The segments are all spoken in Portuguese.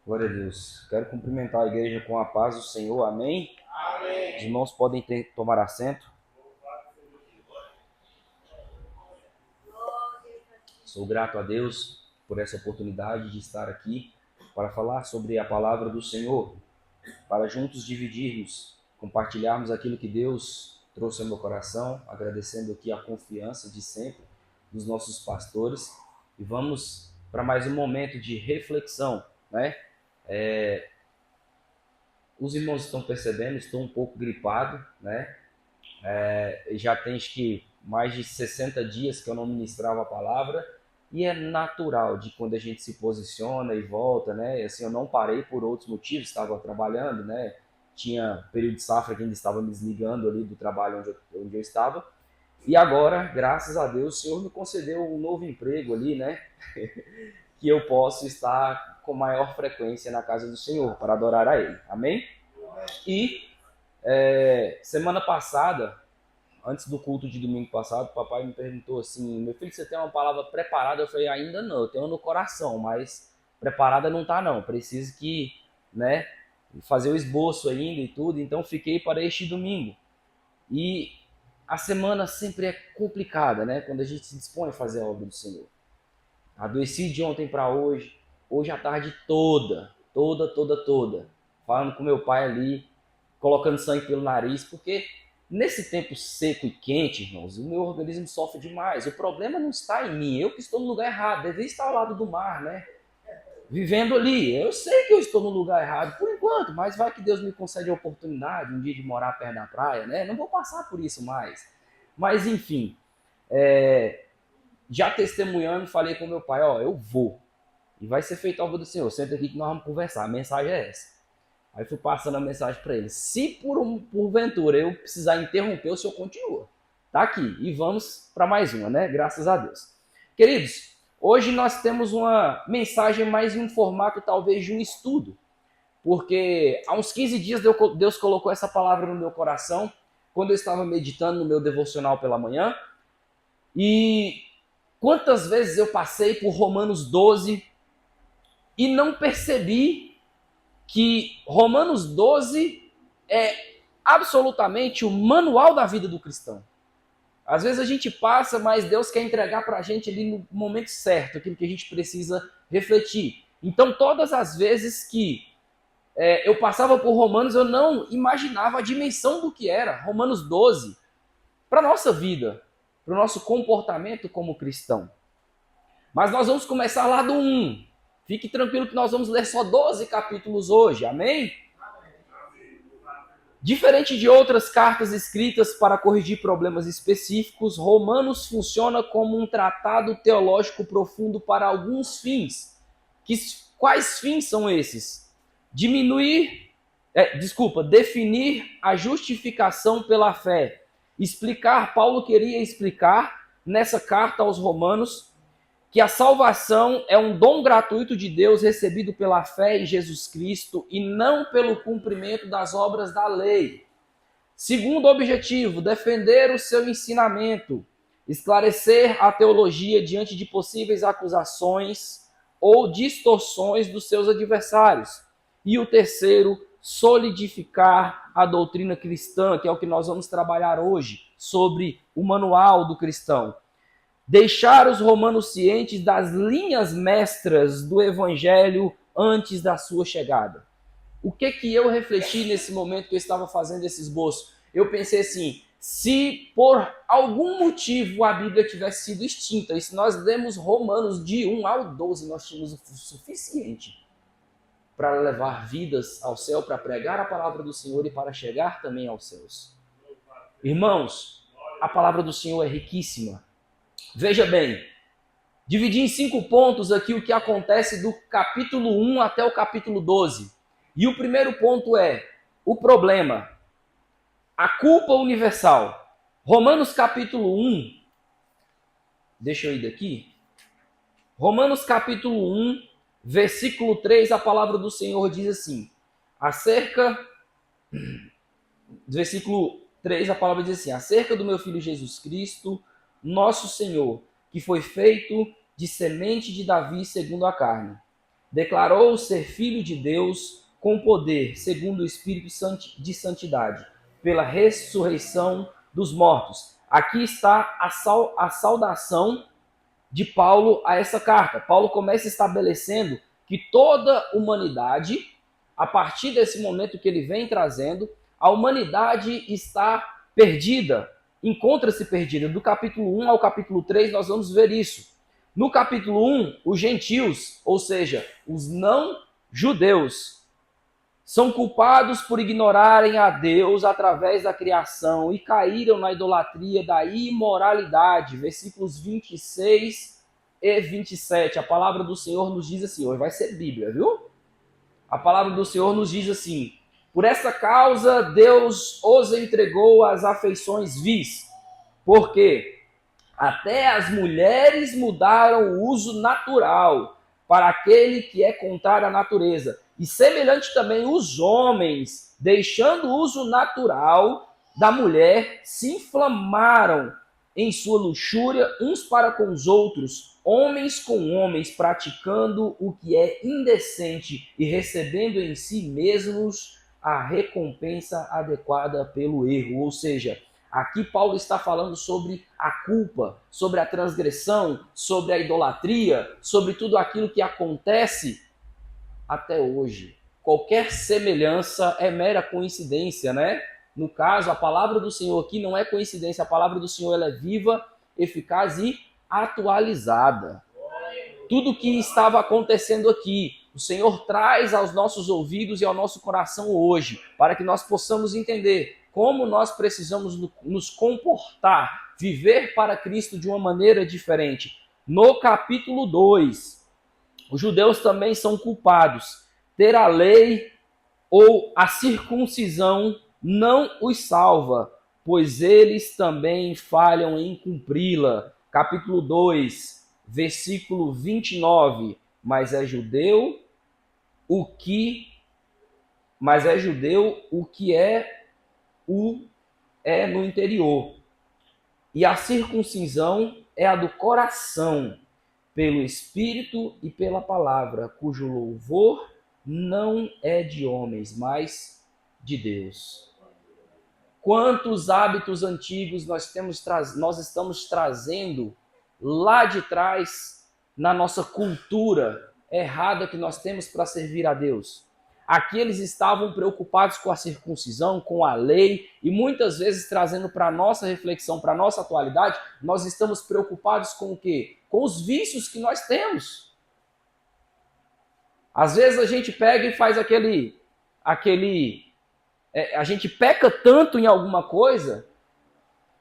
Glória a Deus. Quero cumprimentar a igreja com a paz do Senhor. Amém? Amém. Os irmãos podem tomar assento. Sou grato a Deus por essa oportunidade de estar aqui para falar sobre a palavra do Senhor, para juntos dividirmos, compartilharmos aquilo que Deus trouxe ao meu coração, agradecendo aqui a confiança de sempre dos nossos pastores. E vamos para mais um momento de reflexão, né? Os irmãos estão percebendo, estou um pouco gripado, né? Já tem acho que mais de 60 dias que eu não ministrava a palavra, e é natural de quando a gente se posiciona e volta, né? Assim, eu não parei por outros motivos, estava trabalhando, né? Tinha período de safra que ainda estava me desligando ali do trabalho onde eu estava. E agora, graças a Deus, o Senhor me concedeu um novo emprego ali, né? Que eu posso estar com maior frequência na casa do Senhor para adorar a Ele. Amém? E semana passada, antes do culto de domingo passado, o papai me perguntou assim: meu filho, você tem uma palavra preparada? Eu falei: ainda não, eu tenho no coração, mas preparada não tá não, preciso que, né, fazer o esboço ainda e tudo. Então fiquei para este domingo. E a semana sempre é complicada, né, quando a gente se dispõe a fazer a obra do Senhor. Adoeci de ontem para hoje a tarde toda, falando com meu pai ali, colocando sangue pelo nariz, porque nesse tempo seco e quente, irmãos, o meu organismo sofre demais. O problema não está em mim, eu que estou no lugar errado, devia estar ao lado do mar, né? Vivendo ali. Eu sei que eu estou no lugar errado por enquanto, mas vai que Deus me concede a oportunidade um dia de morar perto da praia, né? Não vou passar por isso mais. Mas enfim, já testemunhando, falei com meu pai: ó, eu vou. E vai ser feita a obra do Senhor. Senta aqui que nós vamos conversar. A mensagem é essa. Aí fui passando a mensagem para ele. Se porventura eu precisar interromper, o senhor continua. Tá aqui. E vamos para mais uma, né? Graças a Deus. Queridos, hoje nós temos uma mensagem mais em um formato talvez de um estudo. Porque há uns 15 dias Deus colocou essa palavra no meu coração, quando eu estava meditando no meu devocional pela manhã. E quantas vezes eu passei por Romanos 12 e não percebi que Romanos 12 é absolutamente o manual da vida do cristão. Às vezes a gente passa, mas Deus quer entregar para a gente ali no momento certo, aquilo que a gente precisa refletir. Então, todas as vezes que eu passava por Romanos, eu não imaginava a dimensão do que era Romanos 12 para a nossa vida, para o nosso comportamento como cristão. Mas nós vamos começar lá do 1. Fique tranquilo que nós vamos ler só 12 capítulos hoje, amém? Diferente de outras cartas escritas para corrigir problemas específicos, Romanos funciona como um tratado teológico profundo para alguns fins. Quais fins são esses? Definir a justificação pela fé. Paulo queria explicar nessa carta aos Romanos que a salvação é um dom gratuito de Deus recebido pela fé em Jesus Cristo e não pelo cumprimento das obras da lei. Segundo objetivo, defender o seu ensinamento, esclarecer a teologia diante de possíveis acusações ou distorções dos seus adversários. E o terceiro, solidificar a doutrina cristã, que é o que nós vamos trabalhar hoje, sobre o manual do cristão. Deixar os romanos cientes das linhas mestras do evangelho antes da sua chegada. O que eu refleti nesse momento que eu estava fazendo esse esboço? Eu pensei assim: se por algum motivo a Bíblia tivesse sido extinta, e se nós lemos Romanos de 1 ao 12, nós tínhamos o suficiente para levar vidas ao céu, para pregar a palavra do Senhor e para chegar também aos céus. Irmãos, a palavra do Senhor é riquíssima. Veja bem, dividi em 5 pontos aqui o que acontece do capítulo 1 até o capítulo 12. E o primeiro ponto é o problema, a culpa universal. Romanos capítulo 1, deixa eu ir daqui. Romanos capítulo 1, versículo 3, a palavra do Senhor diz assim, versículo 3, a palavra diz assim: acerca do meu filho Jesus Cristo, nosso Senhor, que foi feito de semente de Davi segundo a carne, declarou ser filho de Deus com poder, segundo o Espírito de santidade, pela ressurreição dos mortos. Aqui está a saudação de Paulo a essa carta. Paulo começa estabelecendo que toda humanidade, a partir desse momento que ele vem trazendo, a humanidade está perdida, encontra-se perdida. Do capítulo 1 ao capítulo 3 nós vamos ver isso. No capítulo 1, os gentios, ou seja, os não-judeus, são culpados por ignorarem a Deus através da criação e caíram na idolatria da imoralidade. Versículos 26 e 27. A palavra do Senhor nos diz assim, hoje vai ser Bíblia, viu? A palavra do Senhor nos diz assim: por essa causa Deus os entregou às afeições vis, porque até as mulheres mudaram o uso natural para aquele que é contrário à natureza. E semelhante também os homens, deixando o uso natural da mulher, se inflamaram em sua luxúria uns para com os outros, homens com homens, praticando o que é indecente e recebendo em si mesmos a recompensa adequada pelo erro. Ou seja, aqui Paulo está falando sobre a culpa, sobre a transgressão, sobre a idolatria, sobre tudo aquilo que acontece até hoje. Qualquer semelhança é mera coincidência, né? No caso, a palavra do Senhor aqui não é coincidência, a palavra do Senhor ela é viva, eficaz e atualizada. Tudo que estava acontecendo aqui, o Senhor traz aos nossos ouvidos e ao nosso coração hoje, para que nós possamos entender como nós precisamos nos comportar, viver para Cristo de uma maneira diferente. No capítulo 2, os judeus também são culpados. Ter a lei ou a circuncisão não os salva, pois eles também falham em cumpri-la. Capítulo 2, versículo 29. Mas é judeu o que é no interior. E a circuncisão é a do coração, pelo Espírito e pela palavra, cujo louvor não é de homens, mas de Deus. Quantos hábitos antigos nós estamos trazendo lá de trás na nossa cultura errada que nós temos para servir a Deus? Aqui eles estavam preocupados com a circuncisão, com a lei, e muitas vezes trazendo para a nossa reflexão, para a nossa atualidade, nós estamos preocupados com o quê? Com os vícios que nós temos. Às vezes a gente pega e faz a gente peca tanto em alguma coisa,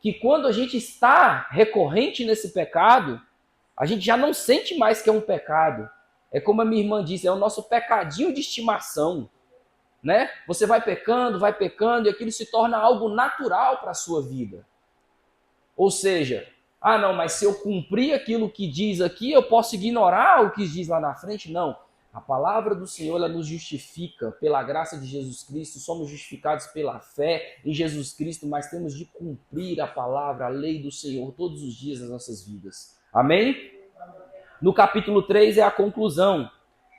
que quando a gente está recorrente nesse pecado, a gente já não sente mais que é um pecado. É como a minha irmã disse, é o nosso pecadinho de estimação, né? Você vai pecando e aquilo se torna algo natural para a sua vida. Ou seja, não, mas se eu cumprir aquilo que diz aqui, eu posso ignorar o que diz lá na frente? Não. A palavra do Senhor ela nos justifica pela graça de Jesus Cristo, somos justificados pela fé em Jesus Cristo, mas temos de cumprir a palavra, a lei do Senhor todos os dias das nossas vidas. Amém? No capítulo 3 é a conclusão.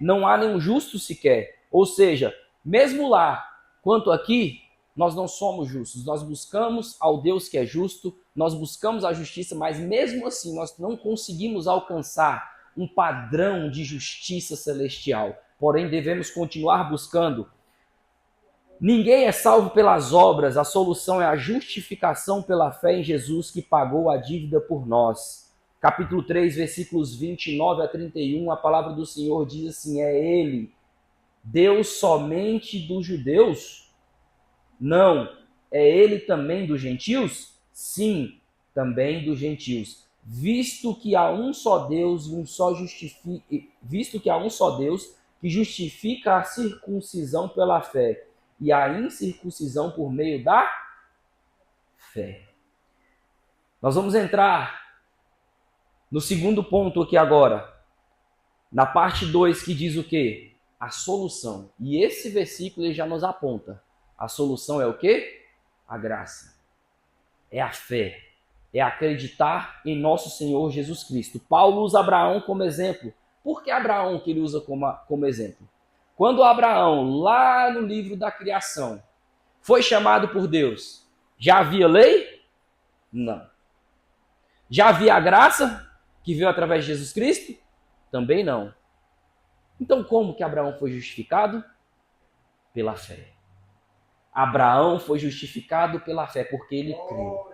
Não há nenhum justo sequer. Ou seja, mesmo lá, quanto aqui, nós não somos justos. Nós buscamos ao Deus que é justo, nós buscamos a justiça, mas mesmo assim nós não conseguimos alcançar um padrão de justiça celestial. Porém, devemos continuar buscando. Ninguém é salvo pelas obras, a solução é a justificação pela fé em Jesus que pagou a dívida por nós. Capítulo 3, versículos 29 a 31, a palavra do Senhor diz assim: é Ele, Deus somente dos judeus? Não. É Ele também dos gentios? Sim, também dos gentios. Visto que há um só Deus que justifica a circuncisão pela fé e a incircuncisão por meio da fé. Nós vamos entrar no segundo ponto aqui agora, na parte 2, que diz o quê? A solução. E esse versículo ele já nos aponta. A solução é o quê? A graça. É a fé. É acreditar em nosso Senhor Jesus Cristo. Paulo usa Abraão como exemplo Por que Abraão que ele usa como exemplo? Quando Abraão, lá no livro da criação, foi chamado por Deus, já havia lei? Não. Já havia a graça que veio através de Jesus Cristo? Também não. Então como que Abraão foi justificado? Pela fé. Abraão foi justificado pela fé, porque ele creu.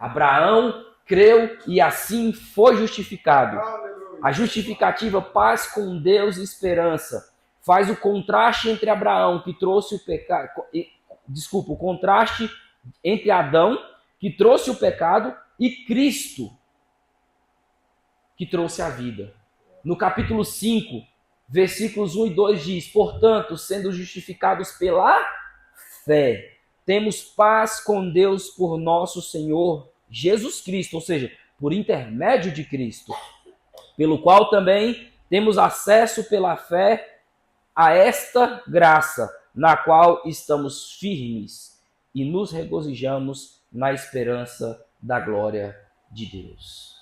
Abraão creu e assim foi justificado. A justificativa paz com Deus e esperança faz o contraste entre Abraão, que trouxe o pecado, o contraste entre Adão, que trouxe o pecado, e Cristo, que trouxe a vida. No capítulo 5, versículos 1 e 2 diz: portanto, sendo justificados pela fé, temos paz com Deus por nosso Senhor Jesus Cristo, ou seja, por intermédio de Cristo, pelo qual também temos acesso pela fé a esta graça, na qual estamos firmes e nos regozijamos na esperança da glória de Deus.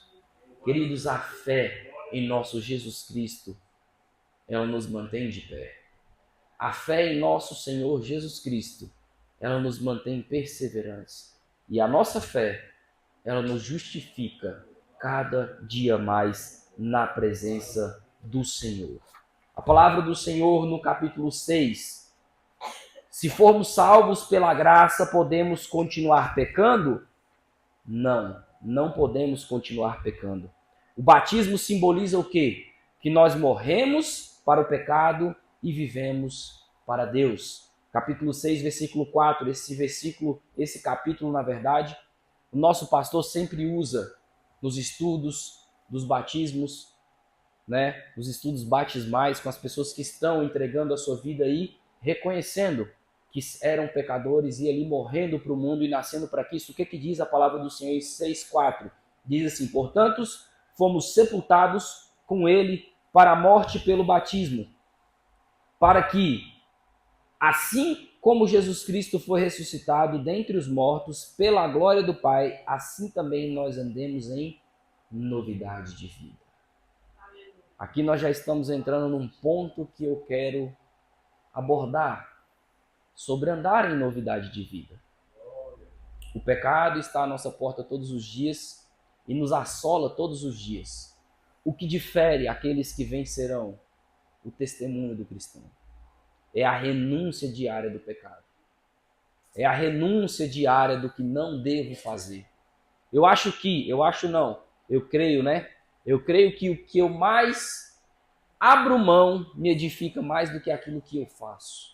Queridos, a fé em nosso Jesus Cristo, ela nos mantém de pé. A fé em nosso Senhor Jesus Cristo, ela nos mantém perseverantes. E a nossa fé, ela nos justifica cada dia mais na presença do Senhor. A palavra do Senhor no capítulo 6. Se formos salvos pela graça, podemos continuar pecando? Não, não podemos continuar pecando. O batismo simboliza o quê? Que nós morremos para o pecado e vivemos para Deus. Capítulo 6, versículo 4, esse capítulo, na verdade, o nosso pastor sempre usa nos estudos dos batismos, né, os estudos batismais com as pessoas que estão entregando a sua vida aí, reconhecendo que eram pecadores e ali morrendo para o mundo e nascendo para Cristo. O que diz a palavra do Senhor em 6,4? Diz assim: portanto, fomos sepultados com ele para a morte pelo batismo, para que, assim como Jesus Cristo foi ressuscitado dentre os mortos pela glória do Pai, assim também nós andemos em novidade de vida. Aqui nós já estamos entrando num ponto que eu quero abordar, sobre andar em novidade de vida. O pecado está à nossa porta todos os dias e nos assola todos os dias. O que difere aqueles que vencerão o testemunho do cristão é a renúncia diária do pecado. É a renúncia diária do que não devo fazer. Eu creio, né? Eu creio que o que eu mais abro mão me edifica mais do que aquilo que eu faço.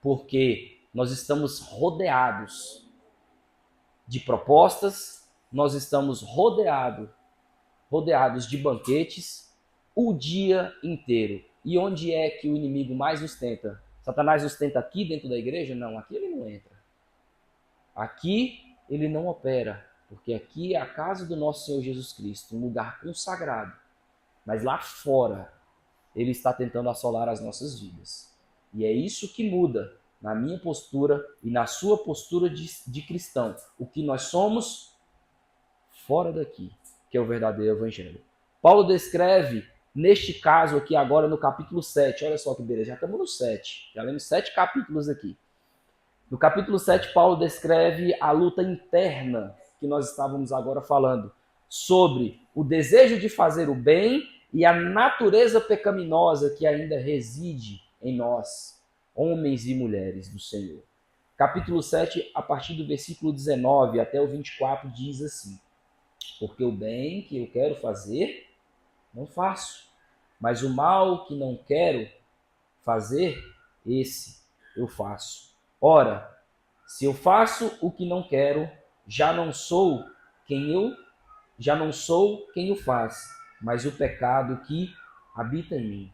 Porque nós estamos rodeados de propostas, nós estamos rodeados de banquetes o dia inteiro. E onde é que o inimigo mais nos tenta? Satanás nos tenta aqui dentro da igreja? Não, aqui ele não entra. Aqui ele não opera, porque aqui é a casa do nosso Senhor Jesus Cristo, um lugar consagrado. Mas lá fora, ele está tentando assolar as nossas vidas. E é isso que muda na minha postura e na sua postura de cristão. O que nós somos fora daqui, que é o verdadeiro evangelho. Paulo descreve, neste caso aqui agora no capítulo 7, olha só que beleza, já estamos no 7, já lemos 7 capítulos aqui. No capítulo 7, Paulo descreve a luta interna que nós estávamos agora falando, sobre o desejo de fazer o bem e a natureza pecaminosa que ainda reside em nós, homens e mulheres do Senhor. Capítulo 7, a partir do versículo 19 até o 24, diz assim: porque o bem que eu quero fazer, não faço, mas o mal que não quero fazer, esse eu faço. Ora, se eu faço o que não quero, já não sou quem o faz, mas o pecado que habita em mim.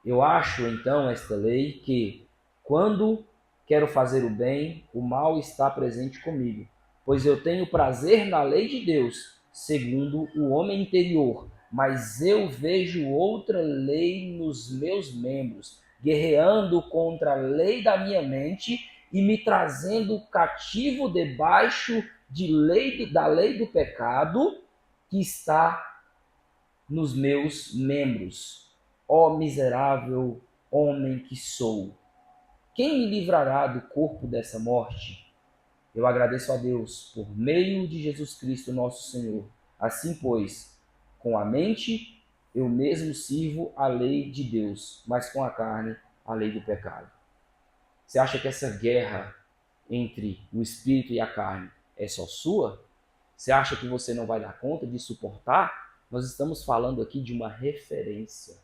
Eu acho, então, esta lei que, quando quero fazer o bem, o mal está presente comigo, pois eu tenho prazer na lei de Deus, segundo o homem interior, mas eu vejo outra lei nos meus membros, guerreando contra a lei da minha mente e me trazendo cativo debaixo da lei do pecado que está nos meus membros. Ó miserável homem que sou, quem me livrará do corpo dessa morte? Eu agradeço a Deus por meio de Jesus Cristo, nosso Senhor. Assim, pois, com a mente eu mesmo sirvo a lei de Deus, mas com a carne a lei do pecado. Você acha que essa guerra entre o espírito e a carne é só sua? Você acha que você não vai dar conta de suportar? Nós estamos falando aqui de uma referência.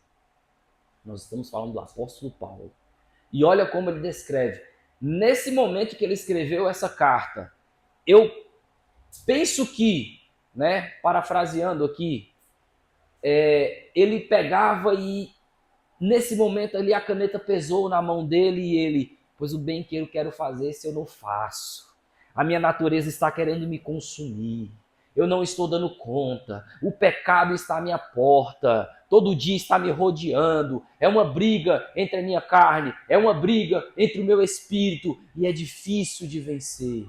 Nós estamos falando do apóstolo Paulo. E olha como ele descreve. Nesse momento que ele escreveu essa carta, eu penso que, parafraseando aqui, ele pegava e nesse momento ali a caneta pesou na mão dele e ele, pois o bem que eu quero fazer, se eu não faço. A minha natureza está querendo me consumir. Eu não estou dando conta. O pecado está à minha porta. Todo dia está me rodeando. É uma briga entre a minha carne. É uma briga entre o meu espírito. E é difícil de vencer.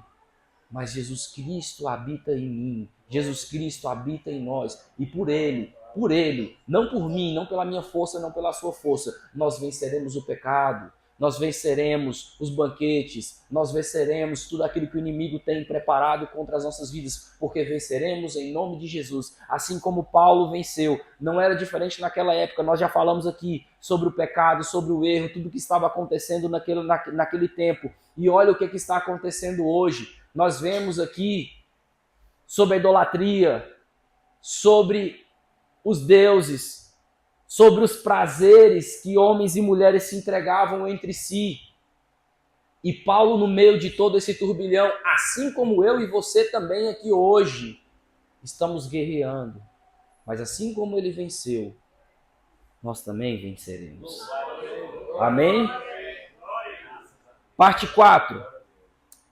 Mas Jesus Cristo habita em mim. Jesus Cristo habita em nós. E por Ele, não por mim, não pela minha força, não pela sua força, nós venceremos o pecado. Nós venceremos os banquetes, nós venceremos tudo aquilo que o inimigo tem preparado contra as nossas vidas, porque venceremos em nome de Jesus. Assim como Paulo venceu, não era diferente naquela época, nós já falamos aqui sobre o pecado, sobre o erro, tudo que estava acontecendo naquele tempo. E olha o que está acontecendo hoje. Nós vemos aqui sobre a idolatria, sobre os deuses, sobre os prazeres que homens e mulheres se entregavam entre si. E Paulo, no meio de todo esse turbilhão, assim como eu e você também aqui hoje, estamos guerreando. Mas assim como ele venceu, nós também venceremos. Amém? Parte 4.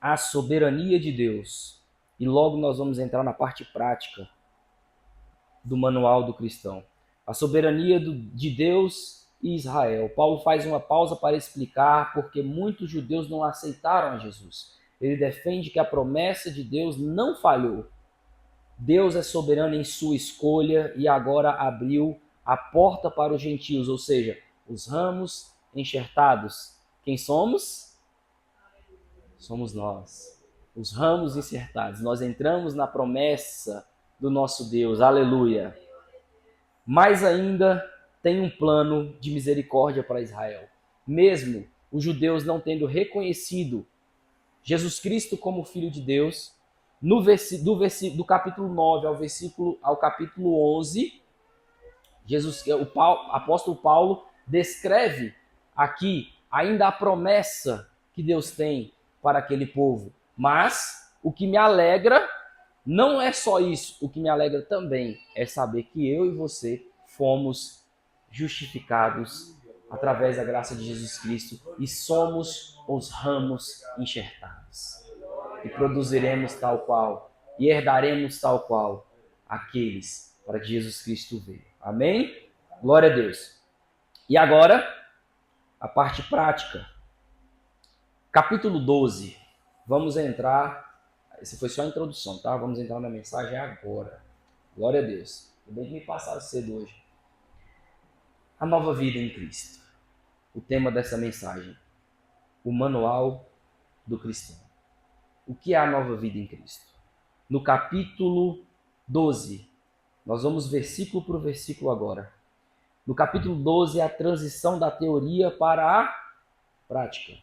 A soberania de Deus. E logo nós vamos entrar na parte prática do manual do cristão. A soberania de Deus e Israel. Paulo faz uma pausa para explicar porque muitos judeus não aceitaram a Jesus. Ele defende que a promessa de Deus não falhou. Deus é soberano em sua escolha e agora abriu a porta para os gentios, ou seja, os ramos enxertados. Quem somos? Somos nós. Os ramos enxertados. Nós entramos na promessa do nosso Deus. Aleluia. Mas ainda tem um plano de misericórdia para Israel. Mesmo os judeus não tendo reconhecido Jesus Cristo como Filho de Deus, do capítulo 9 ao capítulo 11, o apóstolo Paulo descreve aqui ainda a promessa que Deus tem para aquele povo. Mas o que me alegra não é só isso, o que me alegra também é saber que eu e você fomos justificados através da graça de Jesus Cristo e somos os ramos enxertados. E produziremos tal qual, e herdaremos tal qual aqueles para que Jesus Cristo veio. Amém? Glória a Deus. E agora, a parte prática. Capítulo 12. Vamos entrar. Essa foi só a introdução, tá? Vamos entrar na mensagem agora. Glória a Deus. Tudo bem que me passaram cedo hoje. A nova vida em Cristo. O tema dessa mensagem. O manual do cristão. O que é a nova vida em Cristo? No capítulo 12. Nós vamos versículo por versículo agora. No capítulo 12 é a transição da teoria para a prática.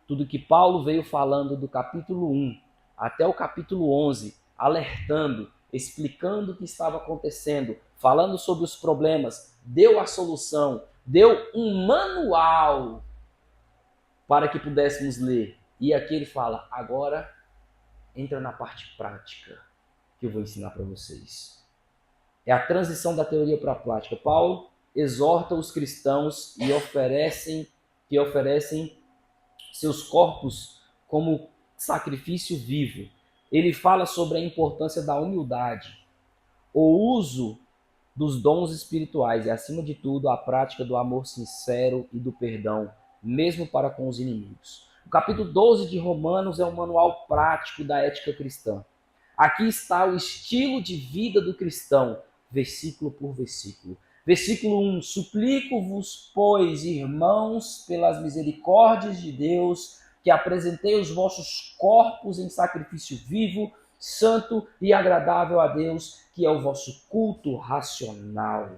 Tudo que Paulo veio falando do capítulo 1 até o capítulo 11, alertando, explicando o que estava acontecendo, falando sobre os problemas, deu a solução, deu um manual para que pudéssemos ler. E aqui ele fala, agora entra na parte prática que eu vou ensinar para vocês. É a transição da teoria para a prática. Paulo exorta os cristãos e oferecem seus corpos como sacrifício vivo. Ele fala sobre a importância da humildade, o uso dos dons espirituais e, acima de tudo, a prática do amor sincero e do perdão, mesmo para com os inimigos. O capítulo 12 de Romanos é um manual prático da ética cristã. Aqui está o estilo de vida do cristão, versículo por versículo. Versículo 1: Suplico-vos, pois, irmãos, pelas misericórdias de Deus, que apresentei os vossos corpos em sacrifício vivo, santo e agradável a Deus, que é o vosso culto racional.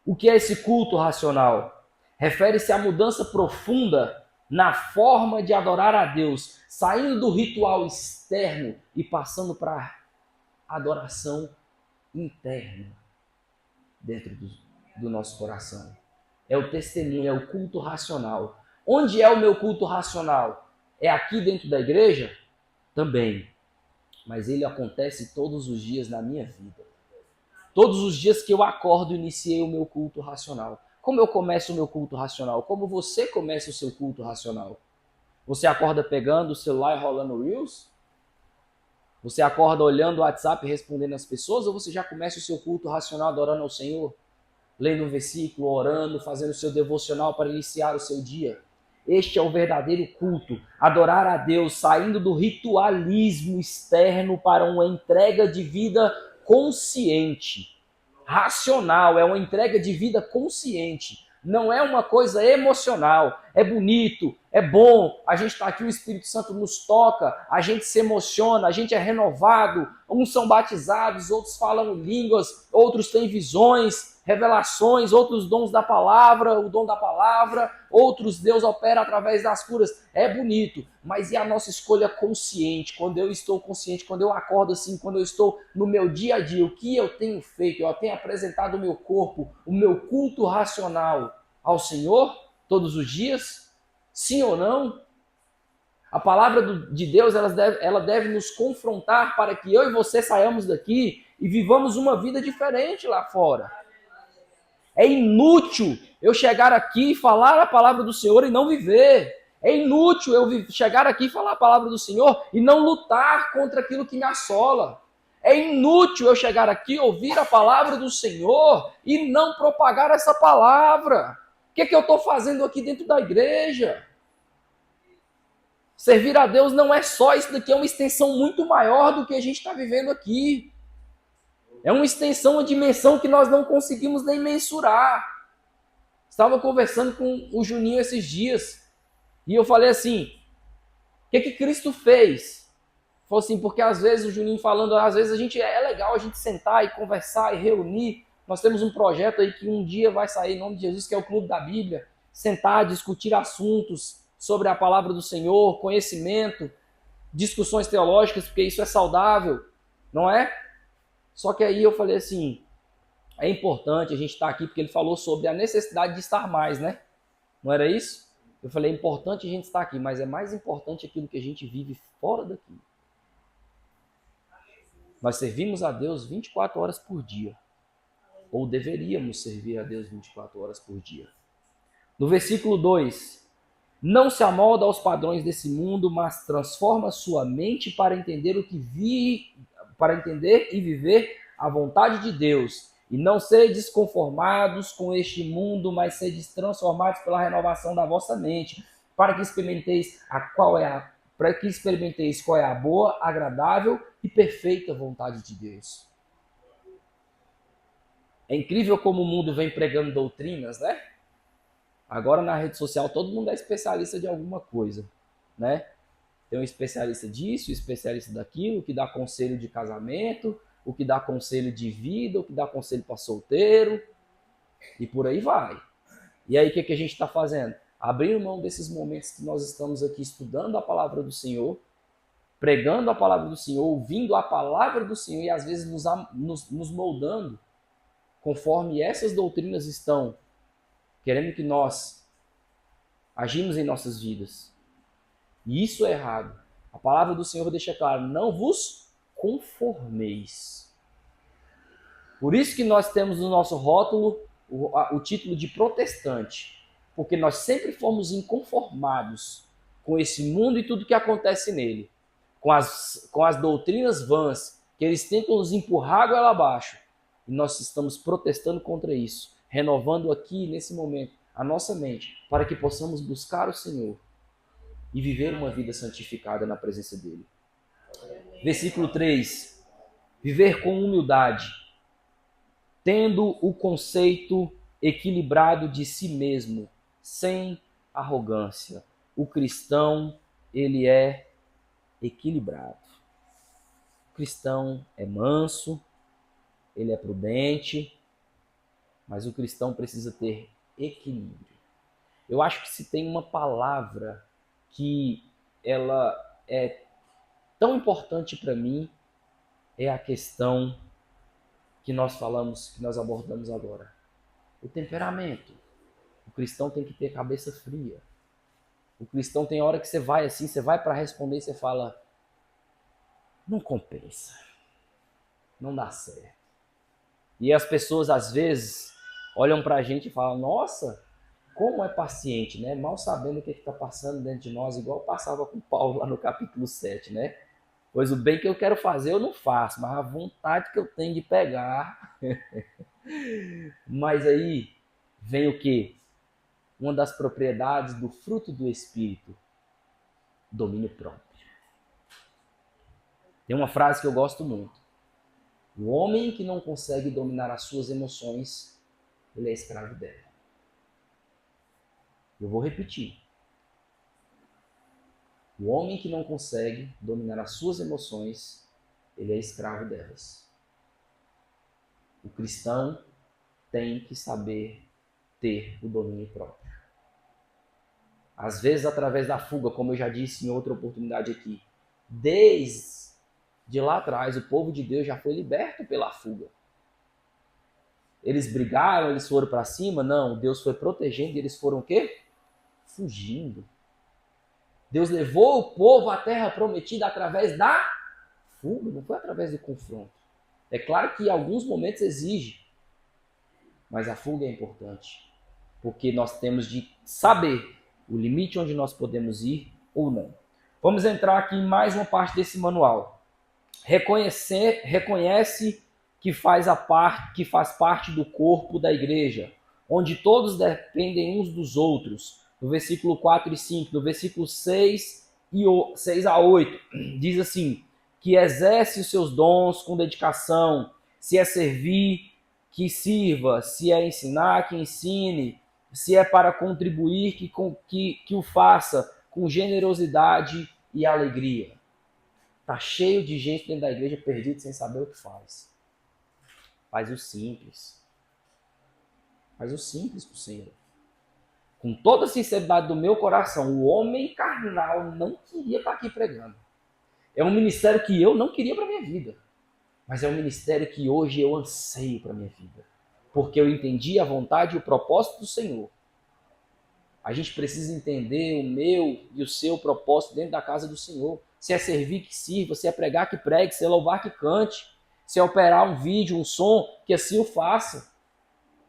O que é esse culto racional? Refere-se à mudança profunda na forma de adorar a Deus, saindo do ritual externo e passando para a adoração interna dentro do nosso coração. É o testemunho, é o culto racional. Onde é o meu culto racional? É aqui dentro da igreja? Também. Mas ele acontece todos os dias na minha vida. Todos os dias que eu acordo, iniciei o meu culto racional. Como eu começo o meu culto racional? Como você começa o seu culto racional? Você acorda pegando o celular e rolando Reels? Você acorda olhando o WhatsApp e respondendo às pessoas? Ou você já começa o seu culto racional adorando ao Senhor? Lendo um versículo, orando, fazendo o seu devocional para iniciar o seu dia? Este é o verdadeiro culto. Adorar a Deus, saindo do ritualismo externo para uma entrega de vida consciente, racional, é uma entrega de vida consciente, não é uma coisa emocional. É bonito, é bom, a gente está aqui, o Espírito Santo nos toca, a gente se emociona, a gente é renovado, uns são batizados, outros falam línguas, outros têm visões, revelações, outros dons da palavra, o dom da palavra, outros Deus opera através das curas. É bonito, mas e a nossa escolha consciente? Quando eu estou consciente, quando eu acordo assim, quando eu estou no meu dia a dia, o que eu tenho feito? Eu tenho apresentado o meu corpo, o meu culto racional ao Senhor todos os dias? Sim ou não? A palavra de Deus ela deve nos confrontar para que eu e você saiamos daqui e vivamos uma vida diferente lá fora. É inútil eu chegar aqui e falar a palavra do Senhor e não viver. É inútil eu chegar aqui e falar a palavra do Senhor e não lutar contra aquilo que me assola. É inútil eu chegar aqui, ouvir a palavra do Senhor e não propagar essa palavra. O que é que eu estou fazendo aqui dentro da igreja? Servir a Deus não é só isso daqui, é uma extensão muito maior do que a gente está vivendo aqui. É uma extensão, uma dimensão que nós não conseguimos nem mensurar. Estava conversando com o Juninho esses dias e eu falei assim, o que Cristo fez? Falou assim, porque às vezes o Juninho falando, às vezes é legal a gente sentar e conversar e reunir. Nós temos um projeto aí que um dia vai sair em nome de Jesus, que é o Clube da Bíblia. Sentar, discutir assuntos sobre a palavra do Senhor, conhecimento, discussões teológicas, porque isso é saudável, não é? Só que aí eu falei assim, é importante a gente estar aqui, porque ele falou sobre a necessidade de estar mais, né? Não era isso? Eu falei, é importante a gente estar aqui, mas é mais importante aquilo que a gente vive fora daqui. Nós servimos a Deus 24 horas por dia. Ou deveríamos servir a Deus 24 horas por dia. No versículo 2, não se amolda aos padrões desse mundo, mas transforma sua mente para entender para entender e viver a vontade de Deus. E não sedes conformados com este mundo, mas sedes transformados pela renovação da vossa mente, para que experimenteis qual é a boa, agradável e perfeita vontade de Deus. É incrível como o mundo vem pregando doutrinas, né? Agora na rede social todo mundo é especialista de alguma coisa, né? Tem um especialista disso, um especialista daquilo, que dá conselho de casamento, o que dá conselho de vida, o que dá conselho para solteiro, e por aí vai. E aí o que a gente está fazendo? Abrindo mão desses momentos que nós estamos aqui estudando a palavra do Senhor, pregando a palavra do Senhor, ouvindo a palavra do Senhor e às vezes nos moldando conforme essas doutrinas estão querendo que nós agimos em nossas vidas. E isso é errado. A palavra do Senhor deixa claro, não vos conformeis. Por isso que nós temos no nosso rótulo o título de protestante, porque nós sempre fomos inconformados com esse mundo e tudo que acontece nele, com as doutrinas vãs, que eles tentam nos empurrar goela abaixo, e nós estamos protestando contra isso, renovando aqui, nesse momento, a nossa mente, para que possamos buscar o Senhor e viver uma vida santificada na presença dele. Versículo 3. Viver com humildade. tendo o conceito equilibrado de si mesmo, sem arrogância. O cristão, ele é equilibrado. O cristão é manso, ele é prudente, mas o cristão precisa ter equilíbrio. Eu acho que se tem uma palavra que ela é tão importante para mim, é a questão que nós falamos, que nós abordamos agora. O temperamento. O cristão tem que ter cabeça fria. O cristão tem hora que você vai assim, você vai para responder e você fala, não compensa, não dá certo. E as pessoas às vezes olham para a gente e falam, nossa, como é paciente, né? Mal sabendo o que está passando dentro de nós, igual passava com Paulo lá no capítulo 7, né? Pois o bem que eu quero fazer eu não faço, mas a vontade que eu tenho de pegar. Mas aí vem o quê? Uma das propriedades do fruto do Espírito, domínio próprio. Tem uma frase que eu gosto muito. O homem que não consegue dominar as suas emoções, ele é escravo dela. Eu vou repetir. O homem que não consegue dominar as suas emoções, ele é escravo delas. O cristão tem que saber ter o domínio próprio. Às vezes, através da fuga, como eu já disse em outra oportunidade aqui, desde lá atrás, o povo de Deus já foi liberto pela fuga. Eles brigaram, eles foram para cima? Não, Deus foi protegendo e eles foram o quê? Fugindo. Deus levou o povo à terra prometida através da fuga, não foi através do confronto. É claro que em alguns momentos exige, mas a fuga é importante, porque nós temos de saber o limite onde nós podemos ir ou não. Vamos entrar aqui em mais uma parte desse manual. Reconhece que faz parte do corpo da igreja, onde todos dependem uns dos outros. No versículo 4 e 5, no versículo 6 a 8, diz assim, que exerce os seus dons com dedicação, se é servir, que sirva, se é ensinar, que ensine, se é para contribuir, que o faça com generosidade e alegria. Está cheio de gente dentro da igreja perdida sem saber o que faz. Faz o simples. Faz o simples para o Senhor. Com toda a sinceridade do meu coração, o homem carnal não queria estar aqui pregando. É um ministério que eu não queria para minha vida. Mas é um ministério que hoje eu anseio para minha vida. Porque eu entendi a vontade e o propósito do Senhor. A gente precisa entender o meu e o seu propósito dentro da casa do Senhor. Se é servir, que sirva. Se é pregar, que pregue. Se é louvar, que cante. Se é operar um vídeo, um som, que assim o faça.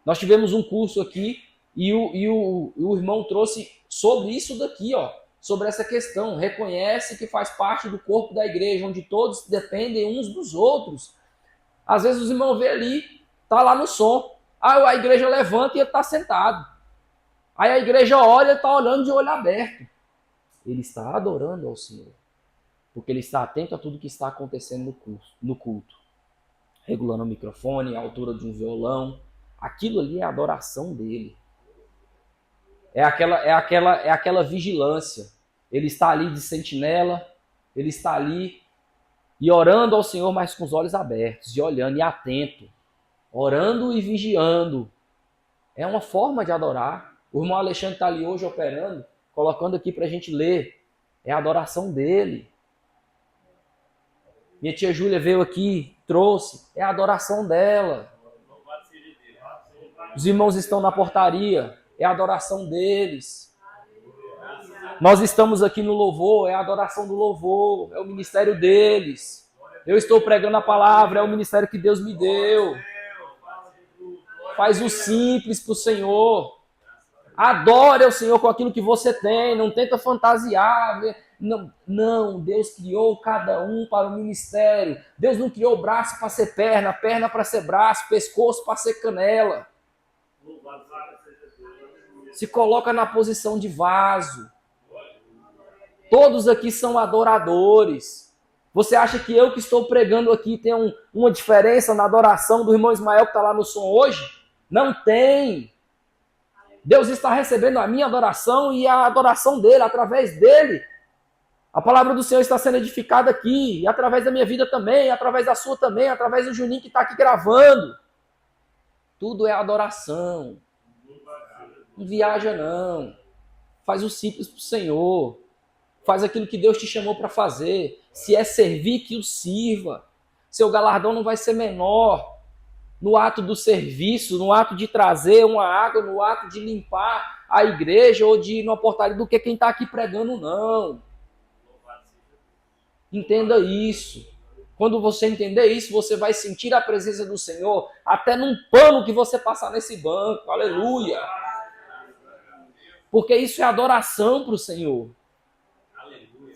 Nós tivemos um curso aqui e o irmão trouxe sobre isso daqui, ó, sobre essa questão. Reconhece que faz parte do corpo da igreja, onde todos dependem uns dos outros. Às vezes os irmãos vê ali, tá lá no som. Aí a igreja levanta e ele está sentado. Aí a igreja olha e ele está olhando de olho aberto. Ele está adorando ao Senhor. Porque ele está atento a tudo que está acontecendo no culto. Regulando o microfone, a altura de um violão. Aquilo ali é a adoração dele. É aquela vigilância. Ele está ali de sentinela, ele está ali e orando ao Senhor, mas com os olhos abertos, e olhando e atento, orando e vigiando. É uma forma de adorar. O irmão Alexandre está ali hoje operando, colocando aqui para a gente ler. É a adoração dele. Minha tia Júlia veio aqui, trouxe. É a adoração dela. Os irmãos estão na portaria. É a adoração deles. Nós estamos aqui no louvor. É a adoração do louvor. É o ministério deles. Eu estou pregando a palavra. É o ministério que Deus me deu. Faz o simples para o Senhor. Adore ao Senhor com aquilo que você tem. Não tenta fantasiar. Não, Deus criou cada um para o ministério. Deus não criou braço para ser perna, perna para ser braço, pescoço para ser canela. Se coloca na posição de vaso. Todos aqui são adoradores. Você acha que eu que estou pregando aqui tem uma diferença na adoração do irmão Ismael que está lá no som hoje? Não tem. Deus está recebendo a minha adoração e a adoração dele, através dele. A palavra do Senhor está sendo edificada aqui, e através da minha vida também, através da sua também, através do Juninho que está aqui gravando. Tudo é adoração. Não viaja não. Faz o simples para o Senhor. Faz aquilo que Deus te chamou para fazer. Se é servir, que o sirva. Seu galardão não vai ser menor no ato do serviço, no ato de trazer uma água, no ato de limpar a igreja ou de ir numa portaria do que quem está aqui pregando, não. Entenda isso. Quando você entender isso, você vai sentir a presença do Senhor até num pano que você passar nesse banco. Aleluia. Porque isso é adoração para o Senhor.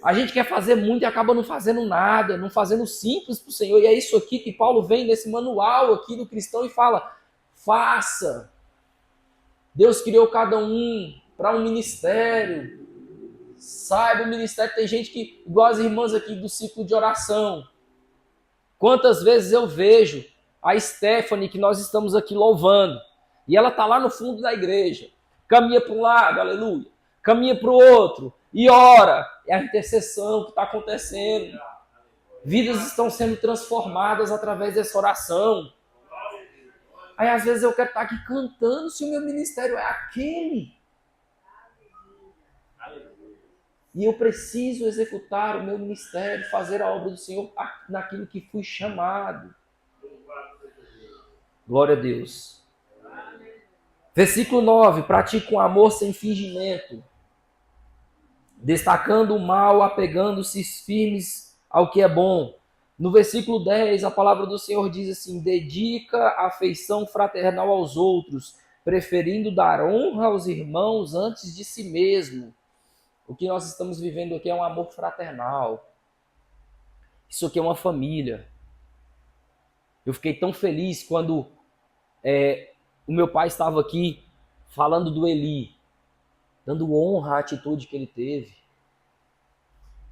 A gente quer fazer muito e acaba não fazendo nada, não fazendo simples para o Senhor. E é isso aqui que Paulo vem nesse manual aqui do cristão e fala, faça. Deus criou cada um para um ministério. Saiba o ministério. Tem gente que, igual as irmãs aqui do ciclo de oração. Quantas vezes eu vejo a Stephanie, que nós estamos aqui louvando, e ela está lá no fundo da igreja, caminha para um lado, aleluia, caminha para o outro, e ora. É a intercessão que está acontecendo. Vidas estão sendo transformadas através dessa oração. Aí às vezes eu quero estar aqui cantando se o meu ministério é aquele. E eu preciso executar o meu ministério, fazer a obra do Senhor naquilo que fui chamado. Glória a Deus. Versículo 9. Pratique um amor sem fingimento, destacando o mal, apegando-se firmes ao que é bom. No versículo 10, a palavra do Senhor diz assim, dedica afeição fraternal aos outros, preferindo dar honra aos irmãos antes de si mesmo. O que nós estamos vivendo aqui é um amor fraternal. Isso aqui é uma família. Eu fiquei tão feliz quando o meu pai estava aqui falando do Eli, dando honra à atitude que ele teve.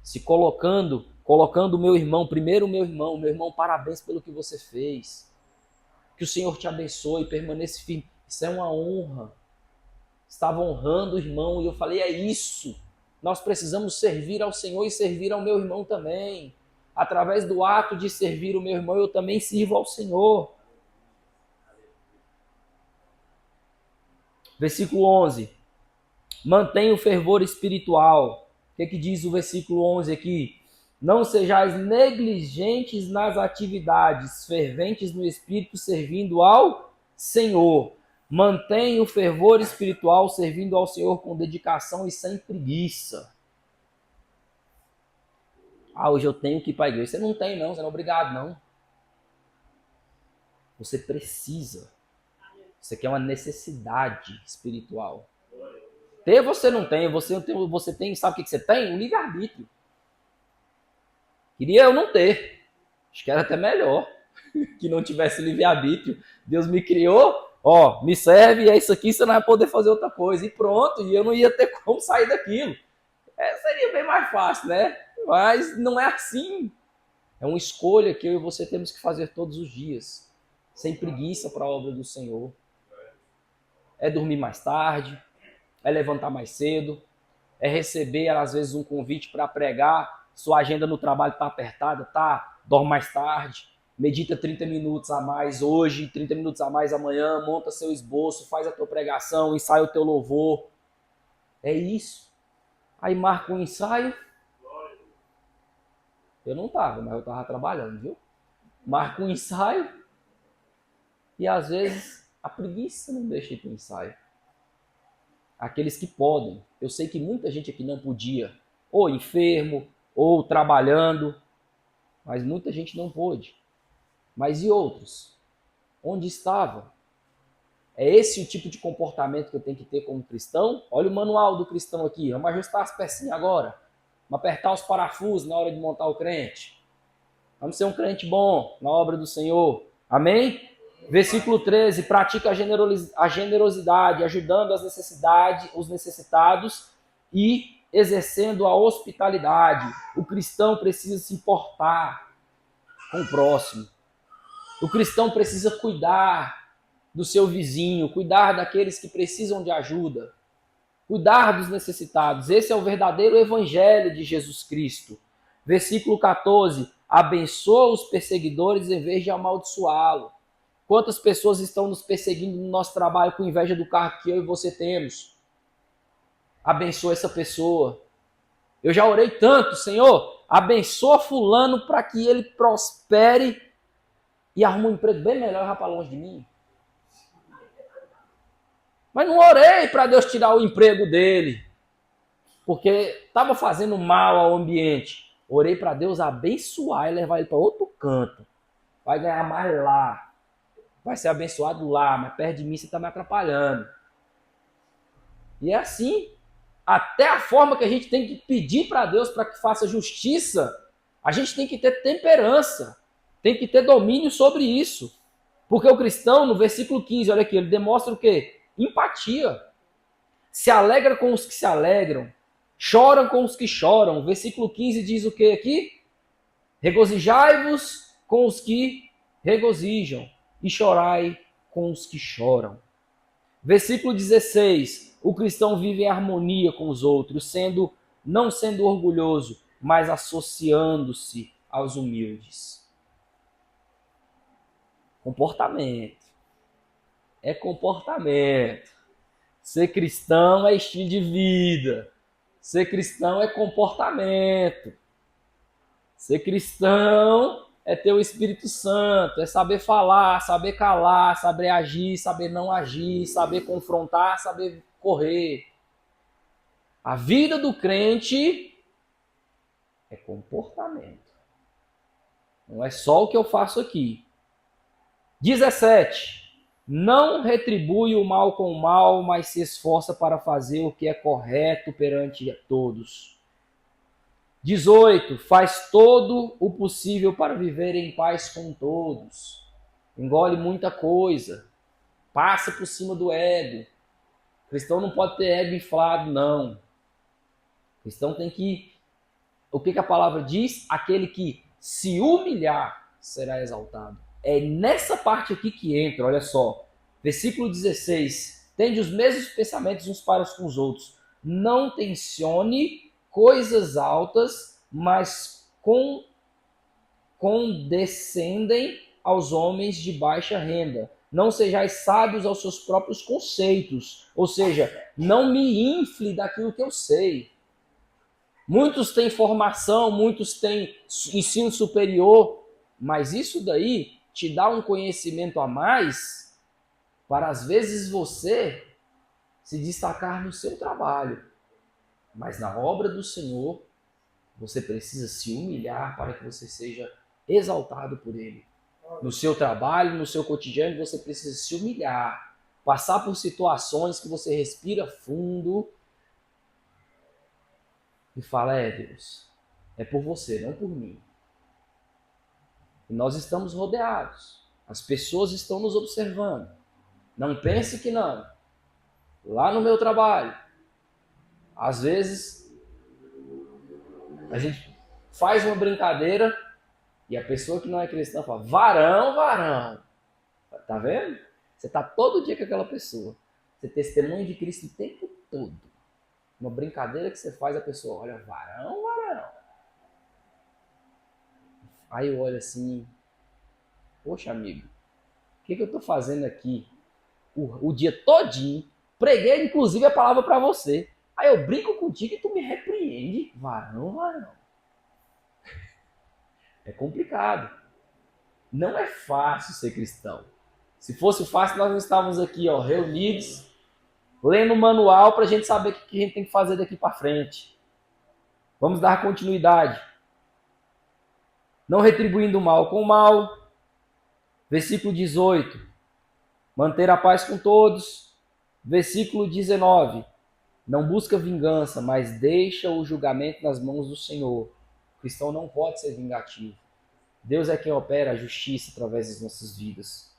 Se colocando o meu irmão, primeiro o meu irmão, parabéns pelo que você fez. Que o Senhor te abençoe, permaneça firme. Isso é uma honra. Estava honrando o irmão e eu falei, é isso. Nós precisamos servir ao Senhor e servir ao meu irmão também. Através do ato de servir o meu irmão, eu também sirvo ao Senhor. Versículo 11. Mantenha o fervor espiritual. O que diz o versículo 11 aqui? Não sejais negligentes nas atividades, ferventes no espírito, servindo ao Senhor. Mantenha o fervor espiritual, servindo ao Senhor com dedicação e sem preguiça. Hoje eu tenho que ir para a igreja. Você não tem, não. Você não é obrigado, não. Você precisa. Isso aqui é uma necessidade espiritual. Ter você não tem. Você tem, sabe o que você tem? Um livre-arbítrio. Queria eu não ter. Acho que era até melhor que não tivesse livre-arbítrio. Deus me criou, me serve, e é isso aqui, você não vai poder fazer outra coisa. E pronto, e eu não ia ter como sair daquilo. Seria bem mais fácil, né? Mas não é assim. É uma escolha que eu e você temos que fazer todos os dias. Sem preguiça para a obra do Senhor. É dormir mais tarde, é levantar mais cedo, é receber, às vezes, um convite para pregar. Sua agenda no trabalho está apertada, dorme mais tarde, medita 30 minutos a mais hoje, 30 minutos a mais amanhã, monta seu esboço, faz a tua pregação, ensaia o teu louvor. É isso. Aí marca um ensaio. Eu não estava, mas eu estava trabalhando, viu? Marca um ensaio e às vezes a preguiça não deixa ir para o ensaio. Aqueles que podem. Eu sei que muita gente aqui não podia, ou enfermo, ou trabalhando, mas muita gente não pôde. Mas e outros? Onde estava? É esse o tipo de comportamento que eu tenho que ter como cristão? Olha o manual do cristão aqui. Vamos ajustar as pecinhas agora. Vamos apertar os parafusos na hora de montar o crente. Vamos ser um crente bom na obra do Senhor. Amém? Versículo 13. Pratica a generosidade, ajudando as necessidades, os necessitados e exercendo a hospitalidade. O cristão precisa se importar com o próximo. O cristão precisa cuidar do seu vizinho, cuidar daqueles que precisam de ajuda, cuidar dos necessitados. Esse é o verdadeiro evangelho de Jesus Cristo. Versículo 14. Abençoa os perseguidores em vez de amaldiçoá-lo. Quantas pessoas estão nos perseguindo no nosso trabalho com inveja do cargo que eu e você temos? Abençoa essa pessoa. Eu já orei tanto, Senhor, abençoa fulano para que ele prospere e arrume um emprego bem melhor e vá para longe de mim. Mas não orei para Deus tirar o emprego dele, porque estava fazendo mal ao ambiente. Orei para Deus abençoar e levar ele para outro canto. Vai ganhar mais lá. Vai ser abençoado lá, mas perto de mim você está me atrapalhando. E é assim. Até a forma que a gente tem que pedir para Deus para que faça justiça, a gente tem que ter temperança, tem que ter domínio sobre isso. Porque o cristão, no versículo 15, olha aqui, ele demonstra o quê? Empatia. Se alegra com os que se alegram, choram com os que choram. O versículo 15 diz o quê aqui? Regozijai-vos com os que regozijam e chorai com os que choram. Versículo 16. O cristão vive em harmonia com os outros, não sendo orgulhoso, mas associando-se aos humildes. Comportamento. É comportamento. Ser cristão é estilo de vida. Ser cristão é comportamento. Ser cristão é ter o Espírito Santo, é saber falar, saber calar, saber agir, saber não agir, saber confrontar, saber correr. A vida do crente é comportamento. Não é só o que eu faço aqui. 17. Não retribui o mal com o mal, mas se esforça para fazer o que é correto perante todos. 18. Faz todo o possível para viver em paz com todos. Engole muita coisa. Passa por cima do ego. O cristão não pode ter ego inflado, não. O cristão tem que... O que a palavra diz? Aquele que se humilhar será exaltado. É nessa parte aqui que entra, olha só. Versículo 16. Tende os mesmos pensamentos uns para com os outros. Não tencione coisas altas, mas condescendem aos homens de baixa renda. Não sejais sábios aos seus próprios conceitos. Ou seja, não me infle daquilo que eu sei. Muitos têm formação, muitos têm ensino superior, mas isso daí te dá um conhecimento a mais para, às vezes, você se destacar no seu trabalho. Mas na obra do Senhor, você precisa se humilhar para que você seja exaltado por Ele. No seu trabalho, no seu cotidiano, você precisa se humilhar, passar por situações que você respira fundo e fala, Deus, é por você, não por mim. E nós estamos rodeados. As pessoas estão nos observando. Não pense que não. Lá no meu trabalho, às vezes, a gente faz uma brincadeira e a pessoa que não é cristã fala, varão, varão. Tá vendo? Você está todo dia com aquela pessoa. Você testemunha de Cristo o tempo todo. Uma brincadeira que você faz, a pessoa olha, varão, varão. Aí eu olho assim, poxa amigo, o que eu estou fazendo aqui o dia todinho? Preguei inclusive a palavra para você. Aí eu brinco contigo e tu me repreende. Varão, varão. É complicado. Não é fácil ser cristão. Se fosse fácil, nós não estávamos aqui, reunidos, lendo o manual para a gente saber o que a gente tem que fazer daqui para frente. Vamos dar continuidade. Não retribuindo o mal com o mal. Versículo 18. Manter a paz com todos. Versículo 19. Não busca vingança, mas deixa o julgamento nas mãos do Senhor. O cristão não pode ser vingativo. Deus é quem opera a justiça através das nossas vidas.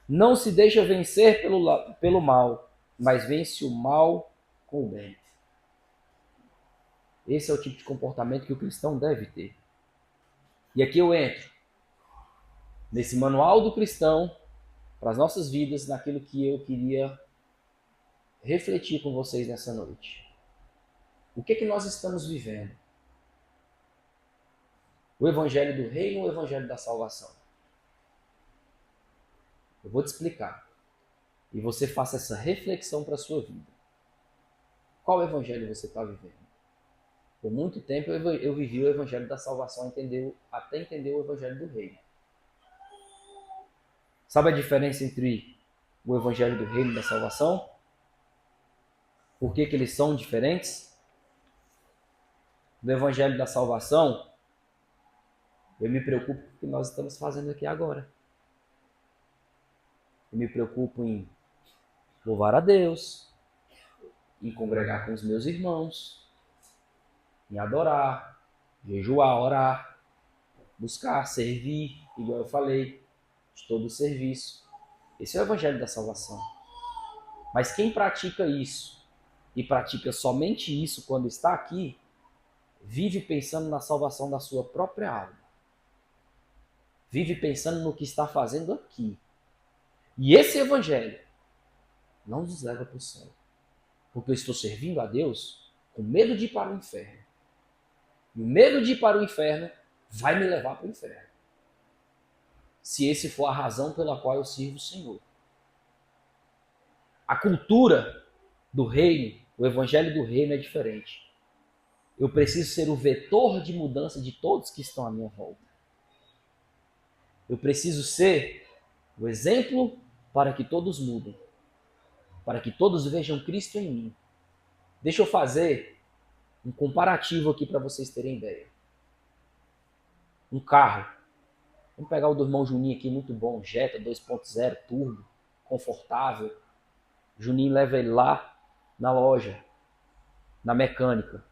Não se deixa vencer pelo mal, mas vence o mal com o bem. Esse é o tipo de comportamento que o cristão deve ter. E aqui eu entro nesse manual do cristão para as nossas vidas, naquilo que eu queria refletir com vocês nessa noite. O que é que nós estamos vivendo? O evangelho do reino ou o evangelho da salvação? Eu vou te explicar. E você faça essa reflexão para a sua vida. Qual evangelho você está vivendo? Por muito tempo eu vivi o evangelho da salvação até entender o evangelho do reino. Sabe a diferença entre o evangelho do reino e da salvação? Por que eles são diferentes? Do evangelho da salvação, eu me preocupo com o que nós estamos fazendo aqui agora. Eu me preocupo em louvar a Deus, em congregar com os meus irmãos, em adorar, jejuar, orar, buscar, servir, igual eu falei, de todo o serviço. Esse é o evangelho da salvação. Mas quem pratica isso, e pratica somente isso quando está aqui, vive pensando na salvação da sua própria alma. Vive pensando no que está fazendo aqui. E esse evangelho não nos leva para o céu. Porque eu estou servindo a Deus com medo de ir para o inferno. E o medo de ir para o inferno vai me levar para o inferno. Se esse for a razão pela qual eu sirvo o Senhor. A cultura do reino, o evangelho do reino é diferente. Eu preciso ser o vetor de mudança de todos que estão à minha volta. Eu preciso ser o exemplo para que todos mudem. Para que todos vejam Cristo em mim. Deixa eu fazer um comparativo aqui para vocês terem ideia. Um carro. Vamos pegar o do irmão Juninho aqui, muito bom. Jetta 2.0, turbo, confortável. Juninho leva ele lá na loja, na mecânica.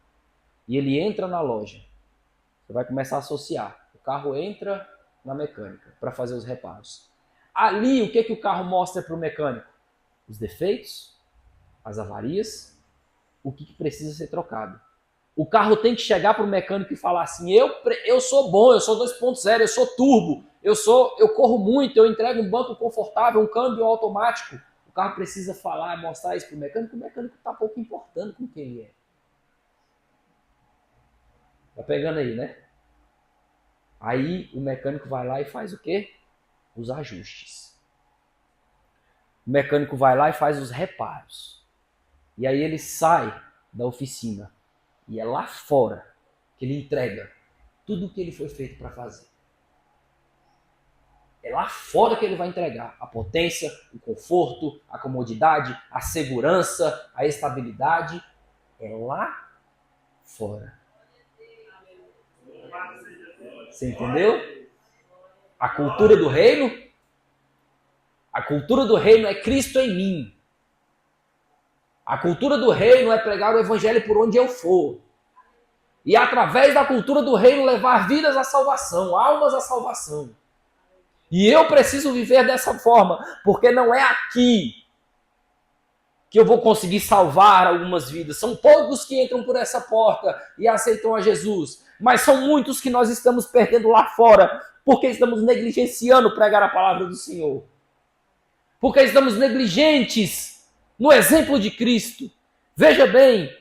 E ele entra na loja. Você vai começar a associar. O carro entra na mecânica para fazer os reparos. Ali, o que o carro mostra para o mecânico? Os defeitos, as avarias, o que precisa ser trocado. O carro tem que chegar para o mecânico e falar assim, eu sou bom, eu sou 2.0, eu sou turbo, eu corro muito, eu entrego um banco confortável, um câmbio automático. O carro precisa falar, mostrar isso para o mecânico está pouco importando com quem ele é. Tá pegando aí, né? Aí o mecânico vai lá e faz o quê? Os ajustes. O mecânico vai lá e faz os reparos. E aí ele sai da oficina. E é lá fora que ele entrega tudo o que ele foi feito para fazer. É lá fora que ele vai entregar a potência, o conforto, a comodidade, a segurança, a estabilidade. É lá fora. Você entendeu? A cultura do reino é Cristo em mim. A cultura do reino é pregar o evangelho por onde eu for. E através da cultura do reino levar vidas à salvação, almas à salvação. E eu preciso viver dessa forma, porque não é aqui que eu vou conseguir salvar algumas vidas. São poucos que entram por essa porta e aceitam a Jesus. Mas são muitos que nós estamos perdendo lá fora, porque estamos negligenciando pregar a palavra do Senhor. Porque estamos negligentes no exemplo de Cristo. Veja bem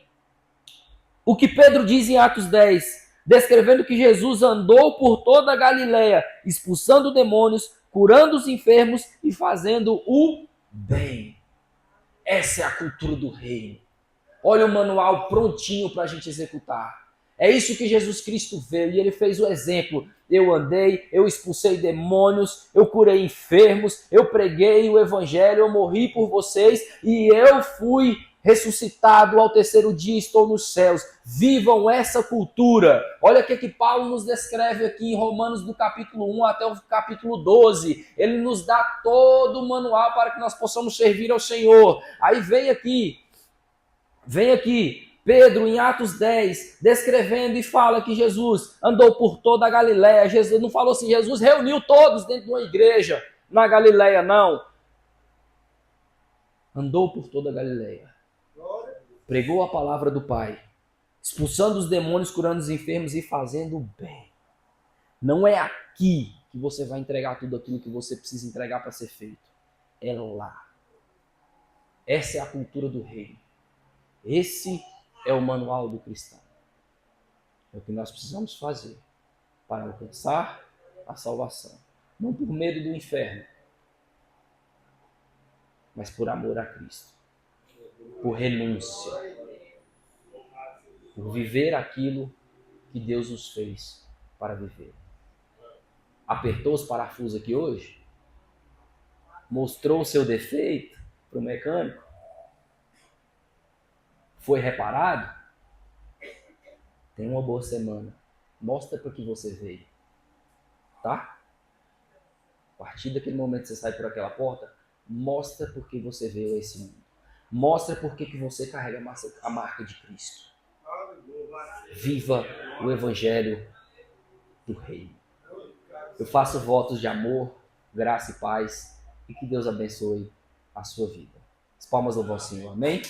o que Pedro diz em Atos 10, descrevendo que Jesus andou por toda a Galileia, expulsando demônios, curando os enfermos e fazendo o bem. Essa é a cultura do reino. Olha o manual prontinho para a gente executar. É isso que Jesus Cristo veio e ele fez o exemplo. Eu andei, eu expulsei demônios, eu curei enfermos, eu preguei o evangelho, eu morri por vocês e eu fui ressuscitado ao terceiro dia, estou nos céus. Vivam essa cultura. Olha o que Paulo nos descreve aqui em Romanos do capítulo 1 até o capítulo 12. Ele nos dá todo o manual para que nós possamos servir ao Senhor. Aí vem aqui Pedro em Atos 10, descrevendo e fala que Jesus andou por toda a Galileia. Jesus não falou assim, Jesus reuniu todos dentro de uma igreja na Galileia, não. Andou por toda a Galileia. Pregou a palavra do Pai, expulsando os demônios, curando os enfermos e fazendo o bem. Não é aqui que você vai entregar tudo aquilo que você precisa entregar para ser feito. É lá. Essa é a cultura do reino. Esse é o manual do cristão. É o que nós precisamos fazer para alcançar a salvação. Não por medo do inferno, mas por amor a Cristo. Por renúncia. Por viver aquilo que Deus nos fez para viver. Apertou os parafusos aqui hoje? Mostrou o seu defeito para o mecânico? Foi reparado? Tenha uma boa semana. Mostra para que você veio. Tá? A partir daquele momento que você sai por aquela porta, mostra por que você veio a esse mundo. Mostra por que você carrega a marca de Cristo. Viva o Evangelho do Reino. Eu faço votos de amor, graça e paz, e que Deus abençoe a sua vida. As palmas do Senhor. Amém?